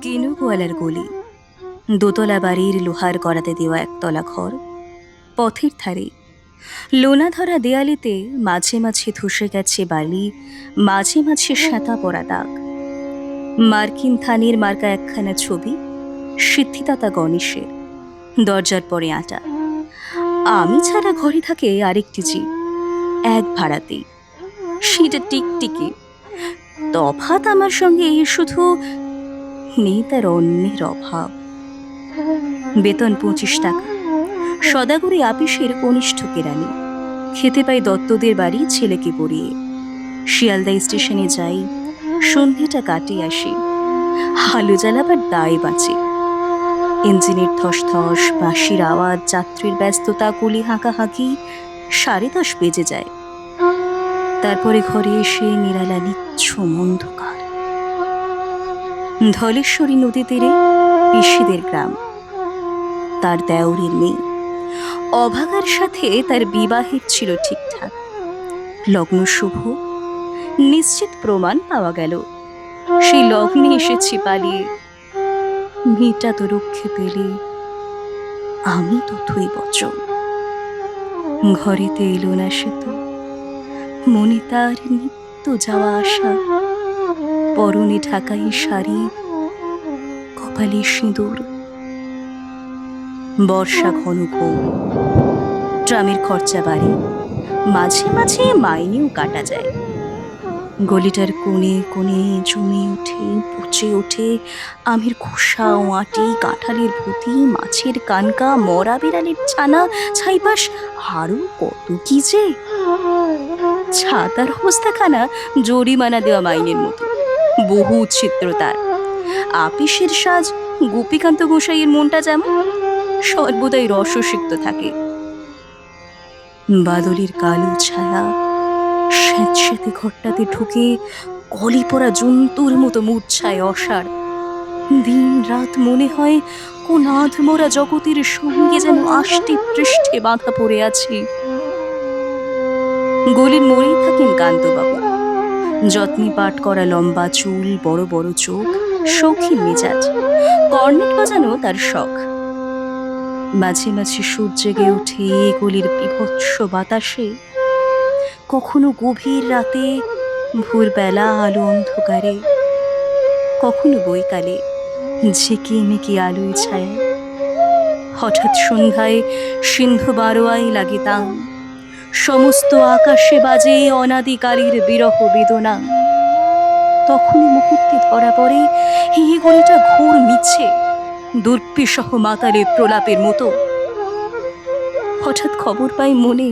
কেনু গোয়ালার গলি, দোতলা বাড়ির লোহার করাতে দেওয়া একতলা ঘর, পথের ধারে লোনা ধরা দেয়ালিতে মাঝে মাঝে ধসে গেছে বালি, মাঝে মাঝে সাঁতা পড়া দাগ। মার্কিন থানের মার্কা একখানা ছবি, সিদ্ধিদাতা গণেশের, দরজার পরে আটা। আমি ছাড়া ঘরে থাকে আরেকটি জিপ, এক ভাড়াতেই, সেটা টিকটিকি। তফাৎ আমার সঙ্গে এই শুধু নেই তার অন্যের অভাব। বেতন 25 টাকা, সদাগরি আপিসের কনিষ্ঠ কেরানি। খেতে পাই দত্তদের বাড়ি ছেলেকে পড়িয়ে। শিয়ালদা স্টেশনে যাই, সন্ধ্যেটা কাটিয়ে আসি। আলো জ্বালাবার দায় বাঁচে। ইঞ্জিনের ধস বাঁশির আওয়াজ, যাত্রীর ব্যস্ততা, কুলি হাঁকাহাঁকি, 10:30 বেজে যায়। তারপরে ঘরে এসে নিরালা নিচ্ছুম অন্ধকার। ধলেশ্বরী নদী তীরে পিসিদের গ্রাম। তার দেওরের মেয়ে অভাগার সাথে তার বিবাহের ছিল ঠিকঠাক। লগ্ন শুভ, নিশ্চিত প্রমাণ পাওয়া গেল। সেই লগ্নে এসেছি পালিয়ে। মেয়েটা তো রক্ষে পেলে, আমি তথই বচন। ঘরেতে এলো না সে তো, মনে তার নিত্য যাওয়া আসা। পরনে ঢাকাই শাড়ি, কপালে সিঁদুর। বর্ষা ঘন ঘোর, ট্রামের খরচা বাড়ে, মাঝে মাঝে মাইনেও কাটা যায়। গলিটার কোণে কোণে জমে ওঠে, পচে ওঠে আমের খোসা, আঁটি, কাঁঠালের ভুতি, মাছের কানকা, মরা বিড়ালের ছানা, ছাইপাশ আরো কত কি যে। ছাতার অবস্থাখানা জরিমানা দেওয়া মাইনের মতো, বহু ছিদ্র তার। আপিসের সাজ গোপীকান্ত গোসাইয়ের মনটা যেমন সর্বদাই রসসিক্ত থাকে। বাদলের কালো ছায়া স্যাঁতস্যাঁতে ঘরটাতে ঢুকে কলি পড়া জন্তুর মতো মূর্ছায় অসাড়। দিন রাত মনে হয় কোন আধমরা জগতের সঙ্গে যেন আষ্টে পৃষ্ঠে বাঁধা পড়ে আছি। গলির মোড়েই থাকেন কান্তবাবু। যত্নে পাট করা লম্বা চুল, বড় বড় চোখ, শৌখিন মেজাজ। কর্নেট বাজানো তার শখ। মাঝে মাঝে সুর জেগে ওঠে গলির বিভৎস বাতাসে। কখনো গভীর রাতে, ভোরবেলা আলো অন্ধকারে, কখনো বৈকালে ঝেঁকে মেকে আলোয় ছায়া। হঠাৎ সন্ধ্যায় সিন্ধু বারোয়াই লাগে তান, সমস্ত আকাশে বাজে অনাদিকালের বিরহ বেদনা। তখনই মুহূর্তে ধরা পড়ে এই গলিটা ঘোর মিছে, দুর্বিসহ মাতালের প্রলাপের মতো। হঠাৎ খবর পাই মনে,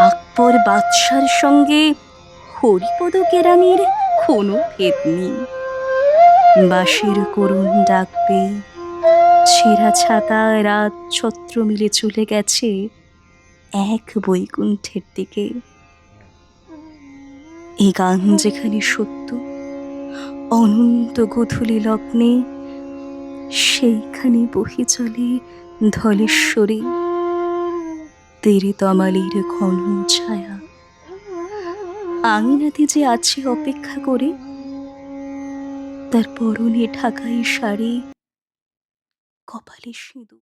আকবর বাদশার সঙ্গে হরিপদ কেরানির কোনো ভেদ নেই। বাঁশির করুণ ডাকবে, ছেঁড়া ছাতা রাত ছত্র মিলে চলে গেছে এক বৈকুণ্ঠের দিকে। এই গান যেখানে সত্য, অনন্ত গোধূলি লগ্নে, সেইখানে বহে চলে ধলেশ্বরী, তেরে তমালের ঘন ছায়া। আঙিনাতে যে আছে অপেক্ষা করে, তার পরনে ঢাকাই শাড়ি, কপালে সিঁদুর।